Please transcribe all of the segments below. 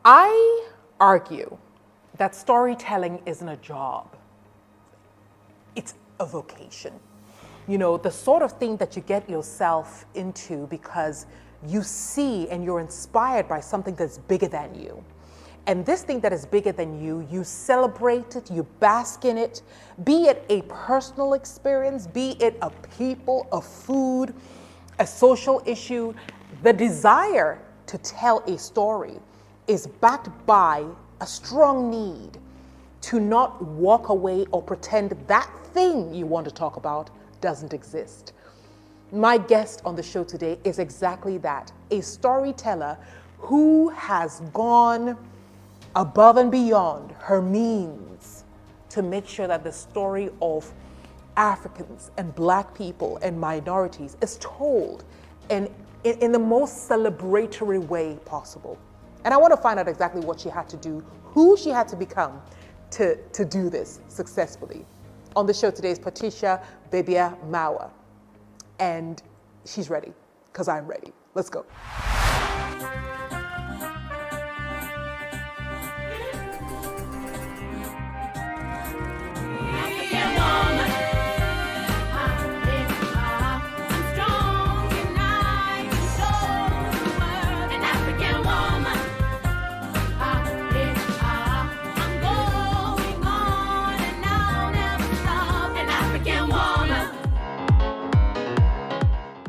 I argue that storytelling isn't a job, it's a vocation. You know, the sort of thing that you get yourself into because you see and you're inspired by something that's bigger than you. And this thing that is bigger than you, you celebrate it, you bask in it, be it a personal experience, be it a people, a food, a social issue. The desire to tell a story is backed by a strong need to not walk away or pretend that thing you want to talk about doesn't exist. My guest on the show today is exactly that, a storyteller who has gone above and beyond her means to make sure that the story of Africans and Black people and minorities is told in the most celebratory way possible. And I want to find out exactly what she had to do, who she had to become to do this successfully. On the show today is Patricia Bebia Mawa. And she's ready, because I'm ready. Let's go.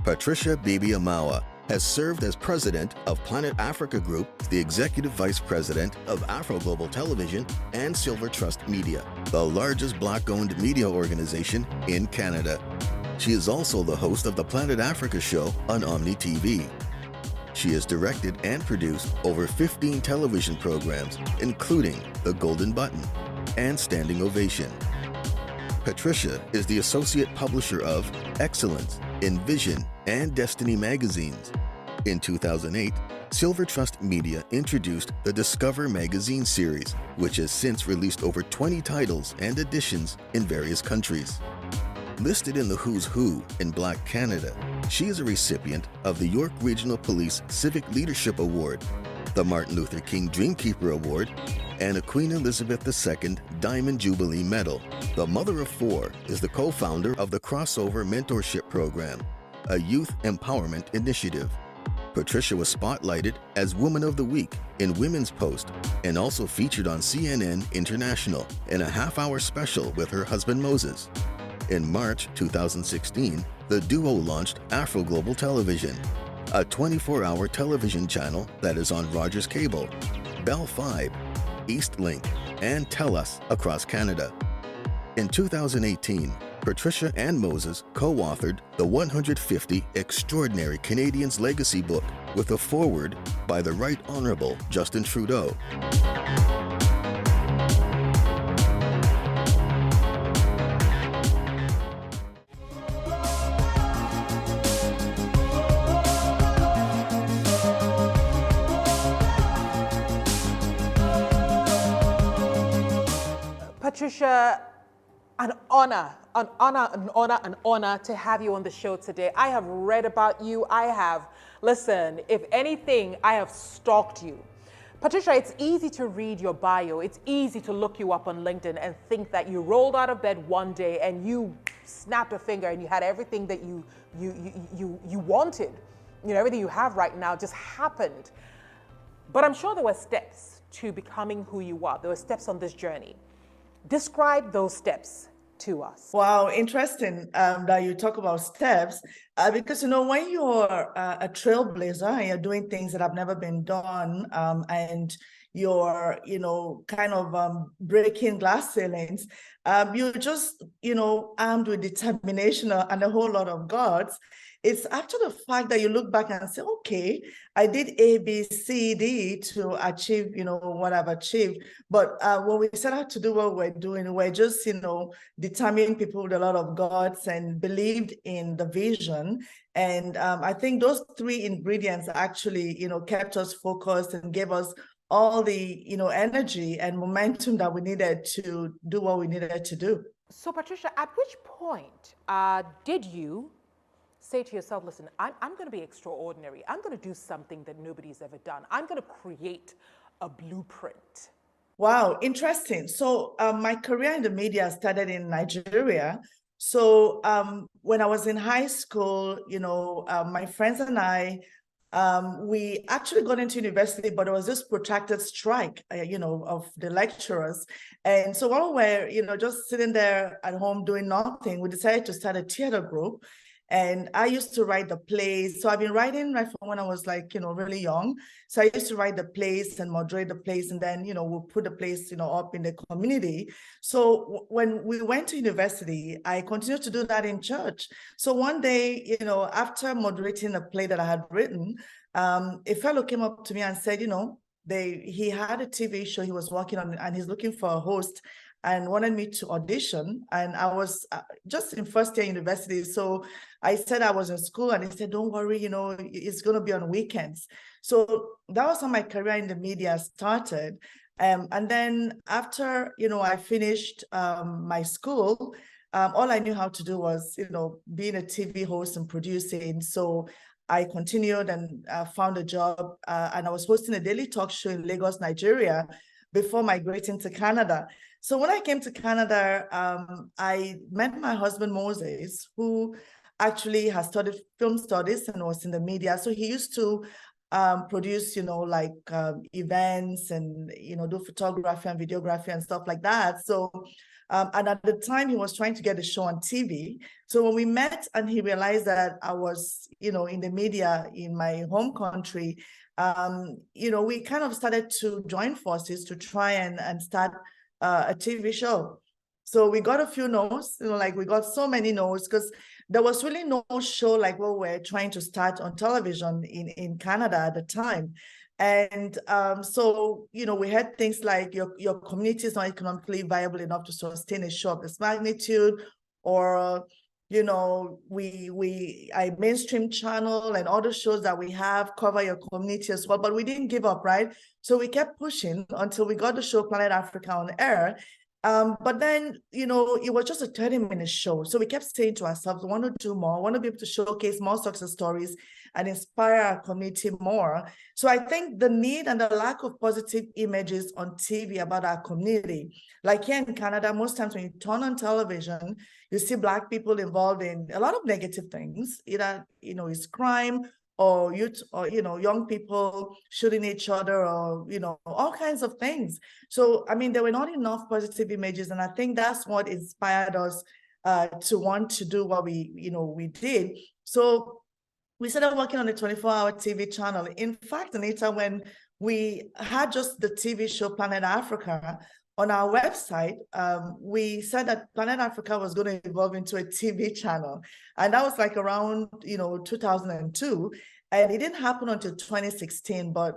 Patricia Bebia Mawa has served as president of Planet Africa Group, the executive vice president of Afroglobal Television and Silvertrust Media, the largest Black-owned media organization in Canada. She is also the host of the Planet Africa show on Omni TV. She has directed and produced over 15 television programs, including The Golden Button and Standing Ovation. Patricia is the associate publisher of Excellence, Envision and Destiny Magazines. In 2008, Silvertrust Media introduced the Discover magazine series, which has since released over 20 titles and editions in various countries. Listed in the Who's Who in Black Canada, she is a recipient of the York Regional Police Civic Leadership Award, the Martin Luther King Dreamkeeper Award, and a Queen Elizabeth II Diamond Jubilee Medal. The mother of four is the co-founder of the Crossover Mentorship Program, a youth empowerment initiative. Patricia was spotlighted as Woman of the Week in Women's Post and also featured on CNN International in a half-hour special with her husband Moses. In March 2016, the duo launched Afroglobal Television, a 24-hour television channel that is on Rogers Cable, Bell 5, Eastlink, and TELUS across Canada. In 2018, Patricia and Moses co-authored the 150 Extraordinary Canadians Legacy book with a foreword by the Right Honourable Justin Trudeau. Patricia, an honor to have you on the show today. I have read about you. Listen, if anything, I have stalked you. Patricia, it's easy to read your bio. It's easy to look you up on LinkedIn and think that you rolled out of bed one day and you snapped a finger and you had everything that you wanted. You know, everything you have right now just happened. But I'm sure there were steps to becoming who you are. There were steps on this journey. Describe those steps to us. Wow, interesting that you talk about steps, because, you know, when you're a trailblazer and you're doing things that have never been done, and you're, you know, kind of breaking glass ceilings, you're just, you know, armed with determination and a whole lot of guts. It's after the fact that you look back and say, okay, I did A, B, C, D to achieve, you know, what I've achieved. But when we set out to do what we're doing, we're just, you know, determined people with a lot of guts and believed in the vision. And I think those three ingredients actually, you know, kept us focused and gave us all the, you know, energy and momentum that we needed to do what we needed to do. So Patricia, at which point did you say to yourself, listen, I'm going to be extraordinary. I'm going to do something that nobody's ever done. I'm going to create a blueprint? Wow, interesting. So my career in the media started in Nigeria. So when I was in high school, my friends and I, we actually got into university, but it was this protracted strike, of the lecturers. And so while we're, just sitting there at home doing nothing, we decided to start a theater group. And I used to write the plays. So I've been writing right from when I was really young. So I used to write the plays and moderate the plays, and then, we'll put the plays, up in the community. So when we went to university, I continued to do that in church. So one day, after moderating a play that I had written, a fellow came up to me and said, he had a TV show he was working on, and he's looking for a host, and wanted me to audition. And I was just in first year university. So I said I was in school, and he said, don't worry, it's going to be on weekends. So that was how my career in the media started. And then after, I finished my school, all I knew how to do was, being a TV host and producing. So I continued and found a job, and I was hosting a daily talk show in Lagos, Nigeria, before migrating to Canada. So when I came to Canada, I met my husband, Moses, who actually has studied film studies and was in the media. So he used to produce, events and, do photography and videography and stuff like that. So, and at the time he was trying to get a show on TV. So when we met and he realized that I was, in the media in my home country, we kind of started to join forces to try and start a TV show. So we got a few no's, we got so many no's because there was really no show like what we're trying to start on television in Canada at the time. And so, we had things like your community is not economically viable enough to sustain a show of this magnitude, or a mainstream channel and other shows that we have cover your community as well, but we didn't give up, right? So we kept pushing until we got the show Planet Africa on air. But then, it was just a 30-minute show. So we kept saying to ourselves, we want to do more, want to be able to showcase more success stories and inspire our community more. So I think the need and the lack of positive images on TV about our community, like here in Canada, most times when you turn on television, you see Black people involved in a lot of negative things, either, it's crime, or youth, or, young people shooting each other, or, all kinds of things. So, I mean, there were not enough positive images. And I think that's what inspired us to want to do what we did. So we started working on a 24-hour TV channel. In fact, Anita, when we had just the TV show Planet Africa on our website, we said that Planet Africa was going to evolve into a TV channel. And that was like around, 2002. And it didn't happen until 2016, but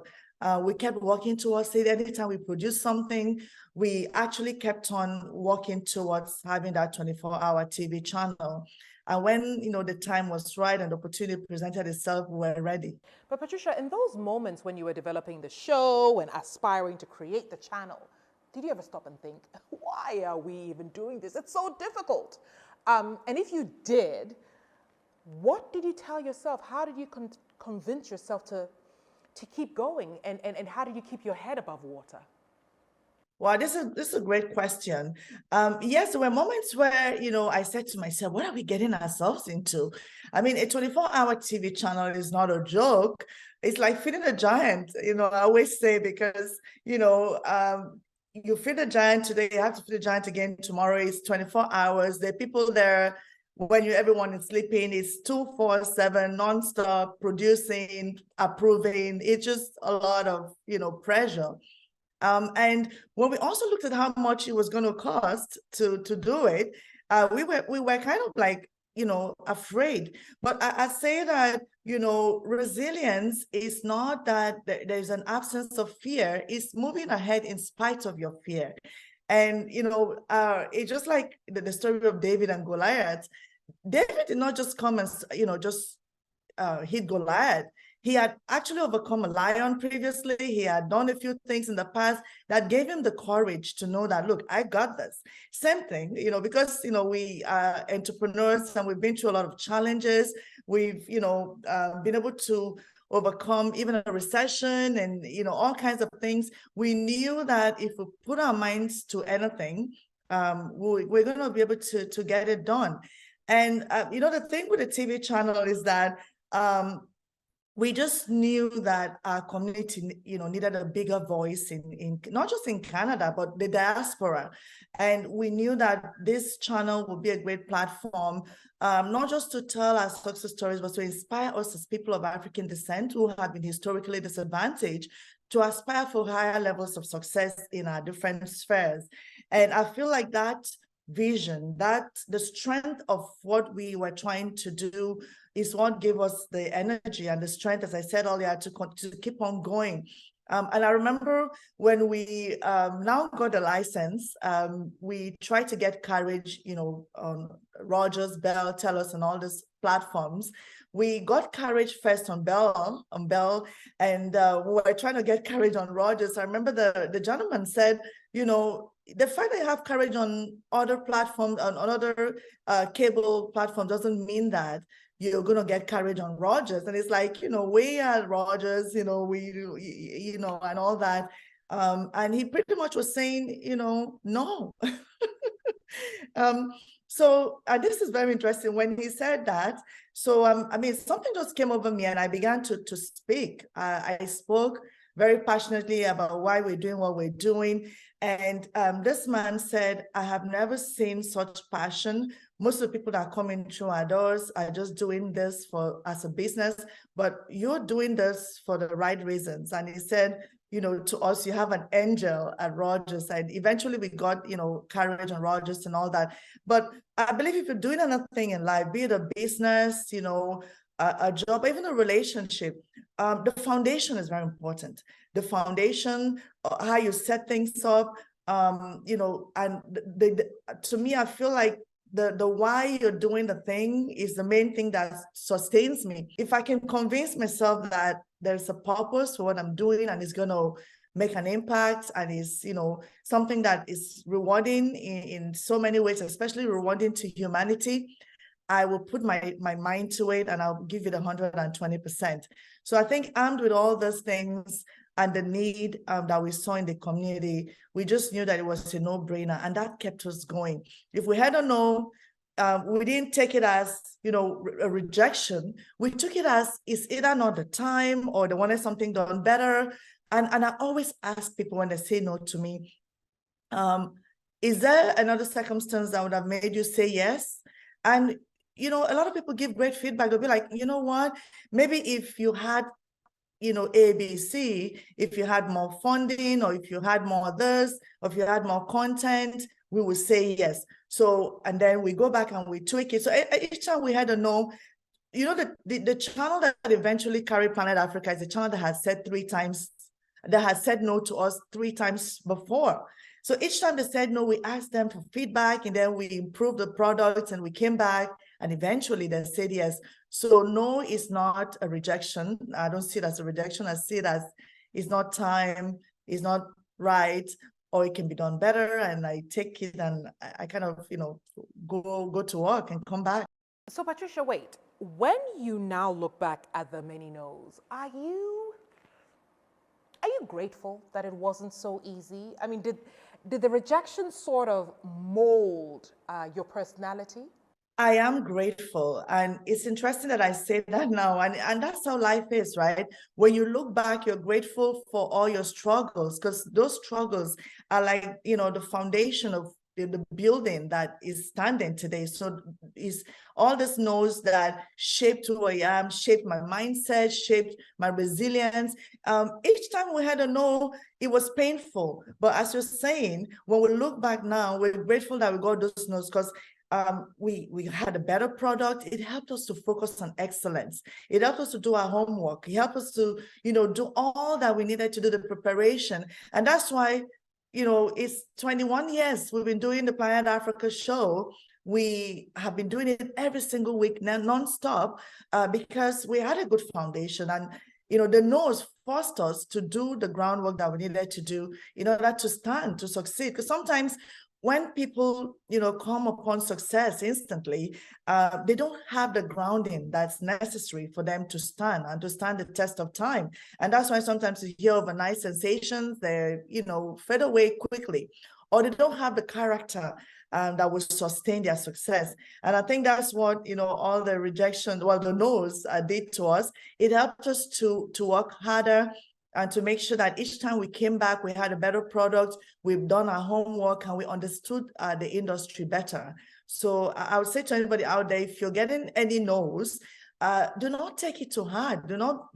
we kept working towards it. Anytime we produced something, we actually kept on working towards having that 24-hour TV channel. And when, the time was right and the opportunity presented itself, we were ready. But Patricia, in those moments when you were developing the show and aspiring to create the channel, did you ever stop and think, why are we even doing this? It's so difficult. And if you did, what did you tell yourself? How did you convince yourself to keep going? And how did you keep your head above water? Wow, this is a great question. Yes, there were moments where, I said to myself, what are we getting ourselves into? I mean, a 24-hour TV channel is not a joke. It's like feeding a giant, I always say, because, you feed a giant today, you have to feed a giant again tomorrow. It's 24 hours. There are people there when everyone is sleeping. It's 24/7, nonstop, producing, approving. It's just a lot of, pressure. And when we also looked at how much it was going to cost to do it, we were kind of like, afraid. But I say that, resilience is not that there's an absence of fear. It's moving ahead in spite of your fear. And, it's just like the story of David and Goliath. David did not just come and, just hit Goliath. He had actually overcome a lion previously. He had done a few things in the past that gave him the courage to know that, look, I got this. Same thing, because, we are entrepreneurs and we've been through a lot of challenges. We've, been able to overcome even a recession and, all kinds of things. We knew that if we put our minds to anything, we're going to be able to get it done. And, the thing with the TV channel is that we just knew that our community, needed a bigger voice in not just in Canada, but the diaspora. And we knew that this channel would be a great platform, not just to tell our success stories, but to inspire us as people of African descent who have been historically disadvantaged to aspire for higher levels of success in our different spheres. And I feel like that vision, that the strength of what we were trying to do is what gave us the energy and the strength, as I said earlier, to keep on going. And I remember when we now got a license, we tried to get coverage, on Rogers, Bell, TELUS, and all these platforms. We got coverage first on Bell, and we were trying to get coverage on Rogers. I remember the gentleman said, the fact that you have coverage on other platforms, on other cable platforms, doesn't mean that you're going to get coverage on Rogers. And it's like, we are Rogers, and all that. And he pretty much was saying, no. So this is very interesting when he said that. So, something just came over me and I began to speak. I spoke very passionately about why we're doing what we're doing. And this man said, I have never seen such passion. Most of the people that are coming through our doors are just doing this as a business, but you're doing this for the right reasons. And he said, to us, you have an angel at Rogers. And eventually we got, coverage on Rogers and all that. But I believe if you're doing anything in life, be it a business, a job, even a relationship, the foundation is very important. The foundation, how you set things up, and to me, I feel like the why you're doing the thing is the main thing that sustains me. If I can convince myself that there's a purpose for what I'm doing and it's going to make an impact and is, something that is rewarding in so many ways, especially rewarding to humanity, I will put my mind to it and I'll give it 120%. So I think armed with all those things and the need that we saw in the community, we just knew that it was a no-brainer, and that kept us going. If we had a no, we didn't take it as, a rejection. We took it as it's either not the time or they wanted something done better. And I always ask people when they say no to me, is there another circumstance that would have made you say yes? And a lot of people give great feedback. They'll be like, you know what, maybe if you had, ABC, if you had more funding, or if you had more this, or if you had more content, we would say yes. So, and then we go back and we tweak it. So each time we had a no, the channel that eventually carried Planet Africa is a channel that has said no to us 3 times before. So each time they said no, we asked them for feedback, and then we improved the products, and we came back, and eventually they said yes. So no is not a rejection. I don't see it as a rejection. I see it as it's not time, it's not right, or it can be done better. And I take it and I kind of, go to work and come back. So Patricia, wait, when you now look back at the many no's, are you grateful that it wasn't so easy? I mean, did the rejection sort of mold your personality? I am grateful. And it's interesting that I say that now. And that's how life is, right? When you look back, you're grateful for all your struggles, because those struggles are like, the foundation of the building that is standing today. So is all this knows that shaped who I am, shaped my mindset, shaped my resilience. Each time we had a no, it was painful. But as you're saying, when we look back now, we're grateful that we got those no's, because we had a better product. It helped us to focus on excellence. It helped us to do our homework. It helped us to, do all that we needed to do, the preparation. And that's why, it's 21 years we've been doing the Planet Africa show. We have been doing it every single week now, nonstop, because we had a good foundation. And, the no's forced us to do the groundwork that we needed to do in order to stand, to succeed. Because sometimes when people, come upon success instantly, they don't have the grounding that's necessary for them to stand and to stand the test of time. And that's why sometimes you hear overnight sensations, they, fade away quickly, or they don't have the character that will sustain their success. And I think that's what, all the rejection, the no's did to us. It helped us to work harder and to make sure that each time we came back, we had a better product, we've done our homework, and we understood the industry better. So I would say to anybody out there, if you're getting any no's, do not take it too hard. Do not,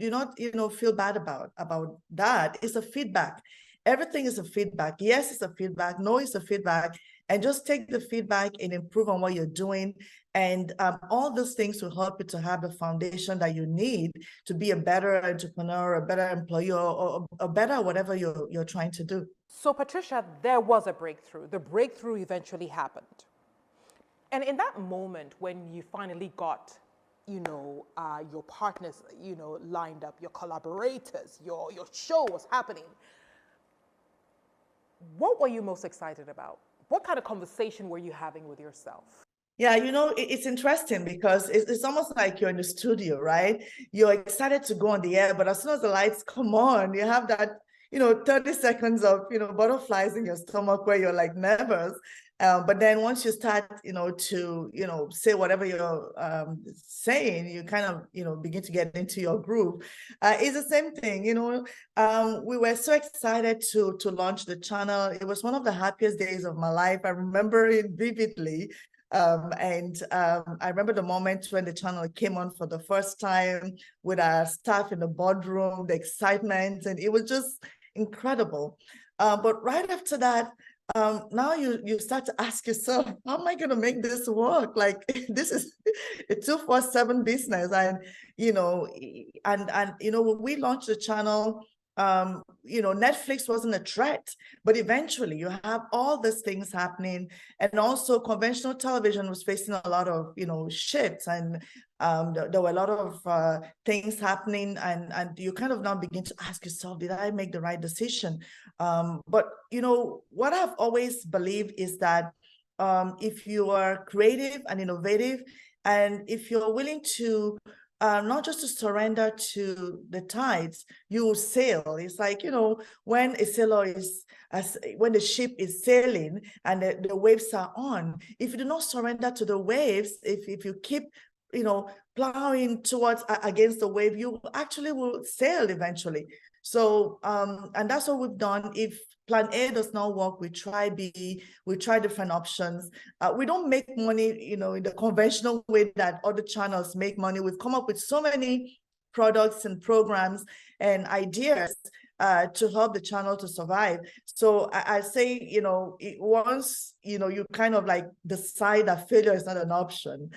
feel bad about that. It's a feedback. Everything is a feedback. Yes, it's a feedback. No, it's a feedback. And just take the feedback and improve on what you're doing. And all those things will help you to have the foundation that you need to be a better entrepreneur, a better employee, or a better whatever you're trying to do. So Patricia, there was a breakthrough. The breakthrough eventually happened. And in that moment when you finally got, your partners, lined up, your collaborators, your show was happening, what were you most excited about? What kind of conversation were you having with yourself? Yeah, it's interesting because it's almost like you're in the studio, right? You're excited to go on the air, but as soon as the lights come on, you have that, 30 seconds of, butterflies in your stomach where you're like nervous. But then once you start, to, say whatever you're saying, you kind of, begin to get into your groove. It's the same thing, we were so excited to launch the channel. It was one of the happiest days of my life. I remember it vividly. I remember the moment when the channel came on for the first time with our staff in the boardroom, the excitement, and it was just incredible. But right after that, now you start to ask yourself, how am I going to make this work? Like, this is a 24/7 business. And, when we launched the channel, Netflix wasn't a threat, but eventually you have all these things happening. And also conventional television was facing a lot of, shifts, and there were a lot of things happening, and you kind of now begin to ask yourself, did I make the right decision? But, what I've always believed is that if you are creative and innovative, and if you're willing to not just to surrender to the tides, you will sail. It's like, when a sailor when the ship is sailing and the waves are on, if you do not surrender to the waves, if you keep, plowing towards against the wave, you actually will sail eventually. So, and that's what we've done. If plan A does not work, we try B, we try different options. We don't make money, in the conventional way that other channels make money. We've come up with so many products and programs and ideas to help the channel to survive. So I say, once, you kind of like decide that failure is not an option,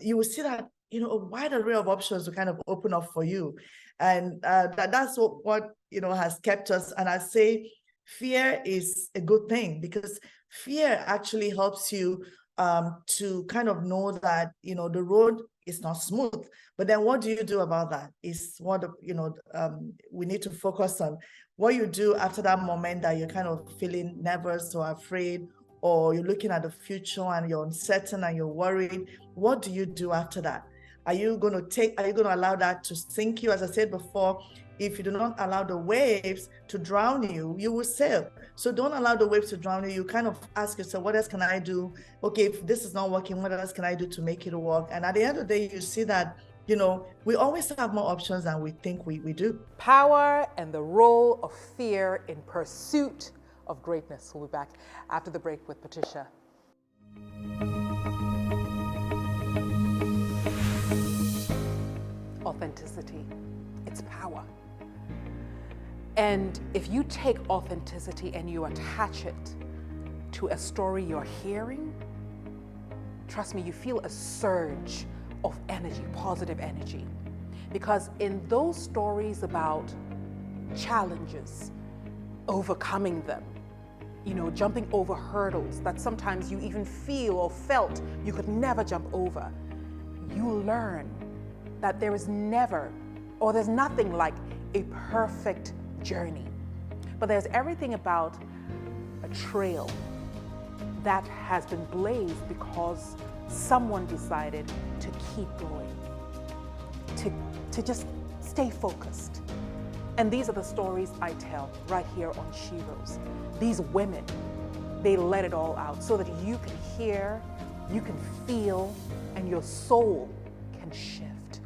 you will see that, a wide array of options will kind of open up for you. And that's what has kept us. And I say fear is a good thing, because fear actually helps you to kind of know that, the road is not smooth. But then what do you do about that is what, we need to focus on. What you do after that moment that you're kind of feeling nervous or afraid, or you're looking at the future and you're uncertain and you're worried, what do you do after that? Are you going to allow that to sink you? As I said before, if you do not allow the waves to drown you, you will sail. So don't allow the waves to drown you. You kind of ask yourself, what else can I do? Okay, if this is not working, what else can I do to make it work? And at the end of the day, you see that, we always have more options than we think we do. Power and the role of fear in pursuit of greatness. We'll be back after the break with Patricia. Authenticity, it's power. And if you take authenticity and you attach it to a story you're hearing, trust me, you feel a surge of energy, positive energy. Because in those stories about challenges, overcoming them, jumping over hurdles that sometimes you even feel or felt you could never jump over, you learn that there is never, or there's nothing like a perfect journey. But there's everything about a trail that has been blazed because someone decided to keep going, to just stay focused. And these are the stories I tell right here on Sheroes. These women, they let it all out so that you can hear, you can feel, and your soul can shift.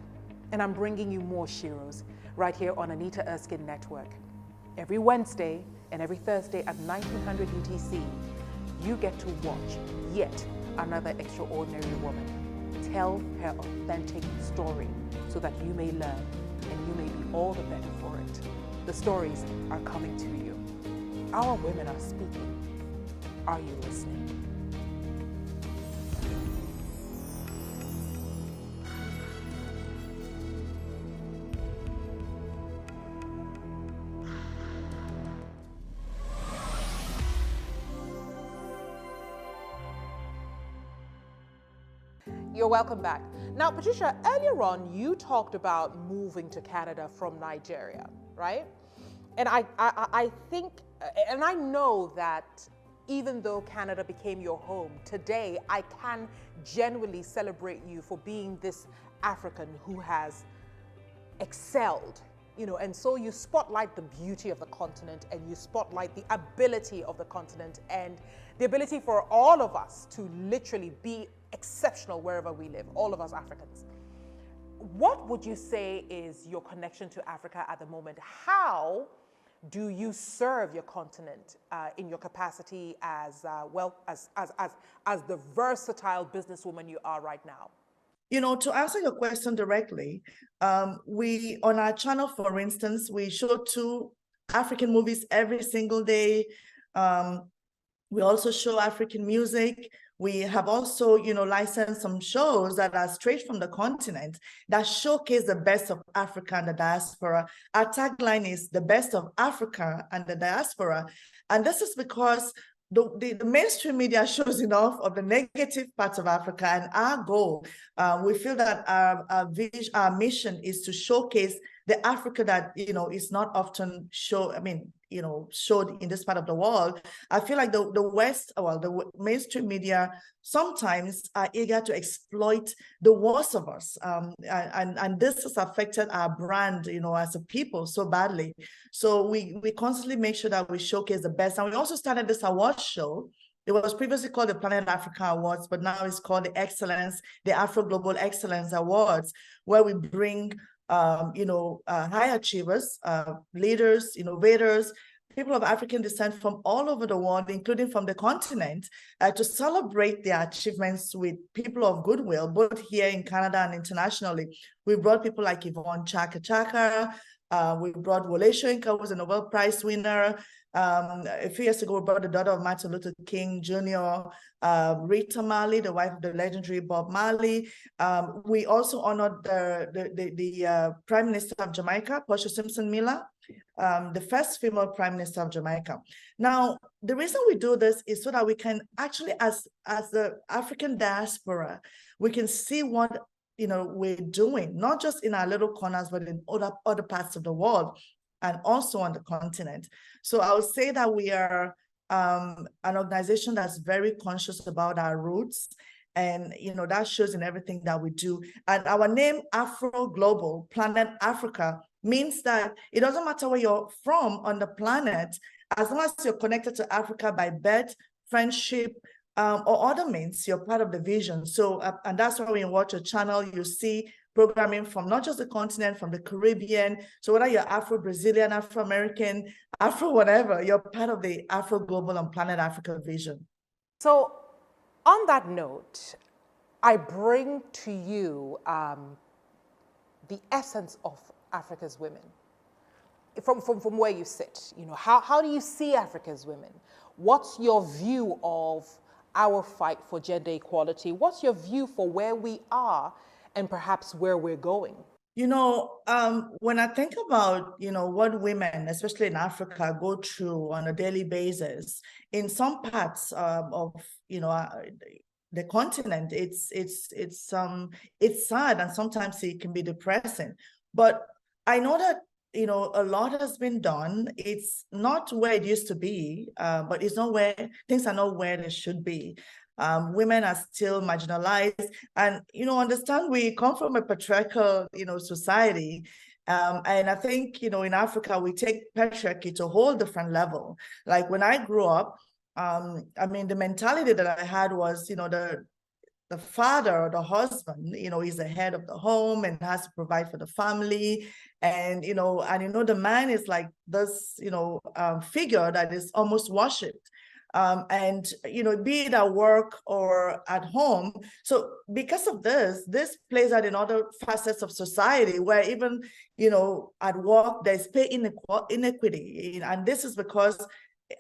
And I'm bringing you more Sheroes right here on Anita Erskine Network. Every Wednesday and every Thursday at 1900 UTC, you get to watch yet another extraordinary woman tell her authentic story so that you may learn and you may be all the better for it. The stories are coming to you. Our women are speaking. Are you listening? You're welcome back. Now, Patricia, earlier on, you talked about moving to Canada from Nigeria, right? And I think, and I know that even though Canada became your home, today I can genuinely celebrate you for being this African who has excelled, you know, and so you spotlight the beauty of the continent and you spotlight the ability of the continent and the ability for all of us to literally be exceptional wherever we live, all of us Africans. What would you say is your connection to Africa at the moment? How do you serve your continent in your capacity as as the versatile businesswoman you are right now? You know, to answer your question directly, we, on our channel, for instance, we show 2 African movies every single day. We also show African music. We have also, you know, licensed some shows that are straight from the continent that showcase the best of Africa and the diaspora. Our tagline is the best of Africa and the diaspora. And this is because the mainstream media shows enough of the negative parts of Africa, and our goal, we feel that our mission is to showcase the Africa that, you know, is not often showed in this part of the world. I feel like the West, well, the mainstream media sometimes are eager to exploit the worst of us. And this has affected our brand, you know, as a people so badly. So we constantly make sure that we showcase the best. And we also started this award show. It was previously called the Planet Africa Awards, but now it's called the Afroglobal Excellence Awards, where we bring high achievers, leaders, innovators, people of African descent from all over the world, including from the continent, to celebrate their achievements with people of goodwill, both here in Canada and internationally. We brought people like Yvonne Chaka Chaka. We brought Wole Soyinka, who was a Nobel Prize winner. A few years ago, we brought the daughter of Martin Luther King Jr., Rita Marley, the wife of the legendary Bob Marley. We also honored the Prime Minister of Jamaica, Portia Simpson Miller, the first female Prime Minister of Jamaica. Now, the reason we do this is so that we can actually, as the African diaspora, we can see what we're doing, not just in our little corners, but in other parts of the world, and also on the continent. So I would say that we are an organization that's very conscious about our roots, and that shows in everything that we do. And our name, Afroglobal, Planet Africa, means that it doesn't matter where you're from on the planet, as long as you're connected to Africa by birth, friendship, or other means, you're part of the vision. So, and that's why when you watch a channel, you see programming from not just the continent, from the Caribbean. So whether you're Afro-Brazilian, Afro-American, Afro-whatever, you're part of the Afro-Global and Planet Africa vision. So on that note, I bring to you the essence of Africa's women. From where you sit, how do you see Africa's women? What's your view of our fight for gender equality? What's your view for where we are and perhaps where we're going? When I think about, what women, especially in Africa, go through on a daily basis, in some parts of, the continent, it's sad, and sometimes it can be depressing. But I know that a lot has been done. It's not where it used to be, but it's not where things are not where they should be. Women are still marginalized, and understand we come from a patriarchal, society. And I think, in Africa, we take patriarchy to a whole different level. Like when I grew up, I mean, the mentality that I had was, the father or the husband, is the head of the home and has to provide for the family. And, the man is like this, figure that is almost worshipped. And, be it at work or at home. So because of this plays out in other facets of society where even, at work, there's pay inequity. And this is because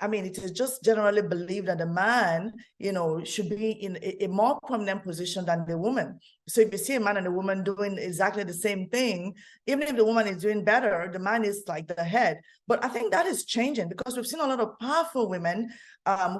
it is just generally believed that the man, should be in a more prominent position than the woman. So if you see a man and a woman doing exactly the same thing, even if the woman is doing better, the man is like the head. But I think that is changing because we've seen a lot of powerful women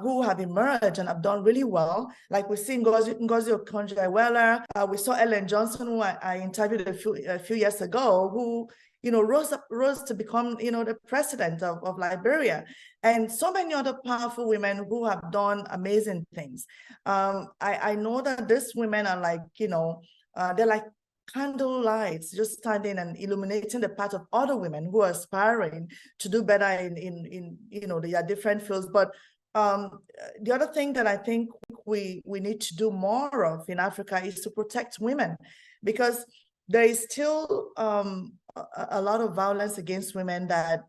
who have emerged and have done really well. Like we've seen Ngozi Okonjo-Iweala. We saw Ellen Johnson, who I interviewed a few years ago, who rose to become, the president of Liberia, and so many other powerful women who have done amazing things. I know that these women are like, they're like candle lights, just standing and illuminating the path of other women who are aspiring to do better in their different fields. But the other thing that I think we need to do more of in Africa is to protect women, because there is still a lot of violence against women that,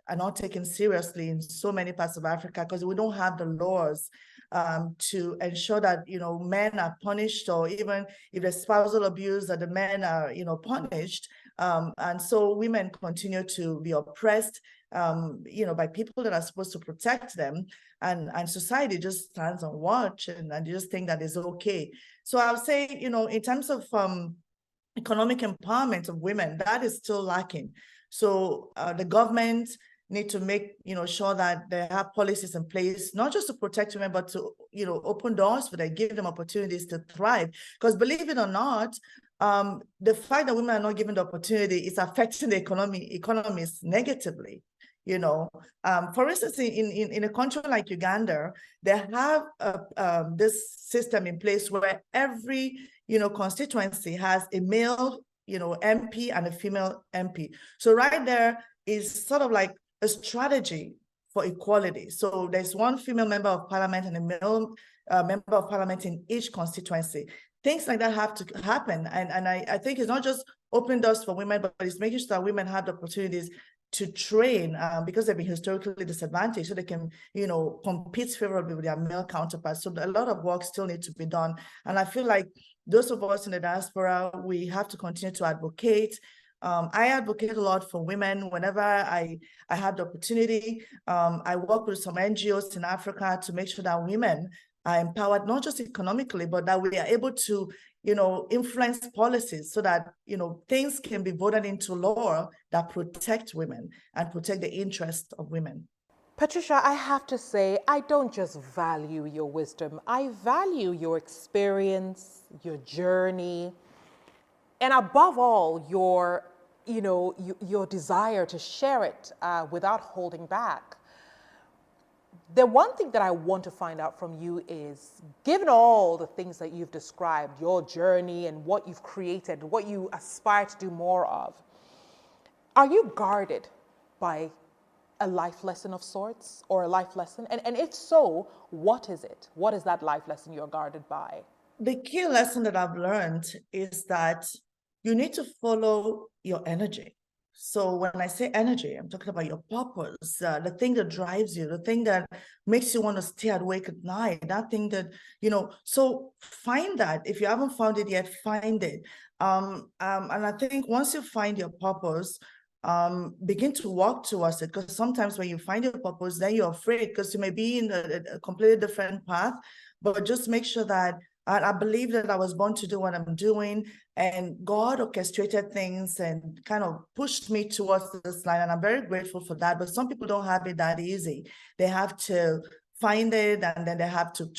are not taken seriously in so many parts of Africa because we don't have the laws to ensure that, men are punished, or even if there's spousal abuse, that the men are, punished. And so women continue to be oppressed, by people that are supposed to protect them. And society just stands on watch and just think that is okay. So I would say, in terms of economic empowerment of women, that is still lacking. So the government need to make sure that they have policies in place, not just to protect women, but to open doors for them, give them opportunities to thrive. Because believe it or not, the fact that women are not given the opportunity is affecting the economies negatively. For instance, in a country like Uganda, they have this system in place where every constituency has a male MP and a female MP. So right there is sort of like a strategy for equality. So there's one female member of parliament and a male member of parliament in each constituency. Things like that have to happen. And I think it's not just opening doors for women, but it's making sure that women have the opportunities to train because they've been historically disadvantaged, so they can, compete favorably with their male counterparts. So a lot of work still needs to be done. And I feel like those of us in the diaspora, we have to continue to advocate. I advocate a lot for women whenever I have the opportunity. I work with some NGOs in Africa to make sure that women are empowered, not just economically, but that we are able to, influence policies so that, things can be voted into law that protect women and protect the interests of women. Patricia, I have to say, I don't just value your wisdom. I value your experience, your journey, and above all, your desire to share it without holding back. The one thing that I want to find out from you is, given all the things that you've described, your journey and what you've created, what you aspire to do more of, are you guarded by a life lesson of sorts, or a life lesson? And if so, what is it? What is that life lesson you're guarded by? The key lesson that I've learned is that you need to follow your energy. So when I say energy, I'm talking about your purpose, the thing that drives you, the thing that makes you want to stay awake at night, that thing that, so find that. If you haven't found it yet, find it. And I think once you find your purpose, begin to walk towards it, because sometimes when you find your purpose, then you're afraid because you may be in a completely different path, but just make sure that I believe that I was born to do what I'm doing, and God orchestrated things and kind of pushed me towards this line, and I'm very grateful for that. But some people don't have it that easy. They have to find it, and then they have to,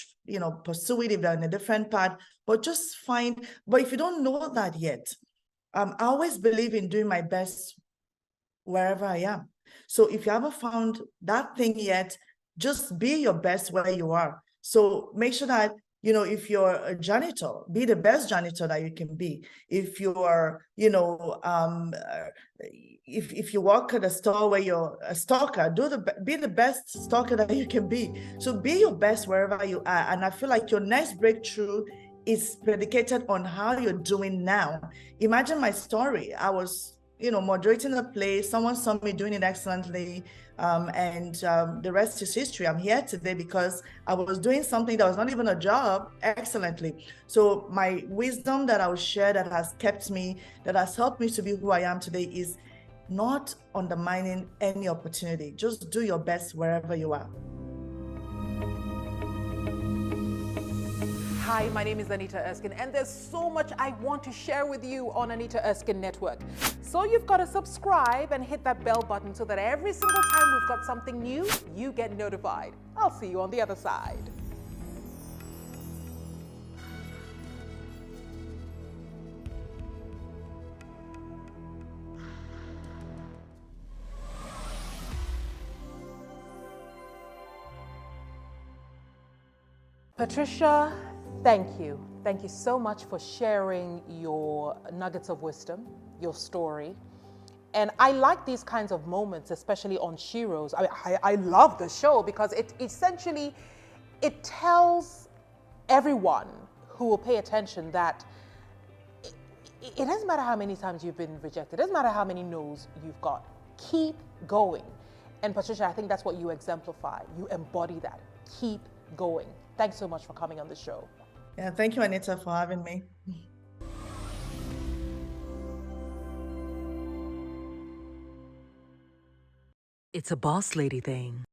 pursue it if they're in a different path. But just find. But if you don't know that yet, I always believe in doing my best wherever I am. So if you haven't found that thing yet, just be your best where you are. So make sure that, you know, if you're a janitor, be the best janitor that you can be. If you're, you know, if you work at a store where you're a stalker, be the best stalker that you can be. So be your best wherever you are. And I feel like your next breakthrough is predicated on how you're doing now. Imagine my story. I was, you know, moderating a play. Someone saw me doing it excellently. The rest is history. I'm here today because I was doing something that was not even a job excellently. So my wisdom that I will share that has helped me to be who I am today is not undermining any opportunity. Just do your best wherever you are. Hi, my name is Anita Erskine, and there's so much I want to share with you on Anita Erskine Network. So you've got to subscribe and hit that bell button so that every single time we've got something new, you get notified. I'll see you on the other side. Patricia, thank you. Thank you so much for sharing your nuggets of wisdom, your story. And I like these kinds of moments, especially on Sheroes. I love the show because it essentially, it tells everyone who will pay attention that it doesn't matter how many times you've been rejected. It doesn't matter how many no's you've got. Keep going. And Patricia, I think that's what you exemplify. You embody that. Keep going. Thanks so much for coming on the show. Yeah, thank you, Anita, for having me. It's a boss lady thing.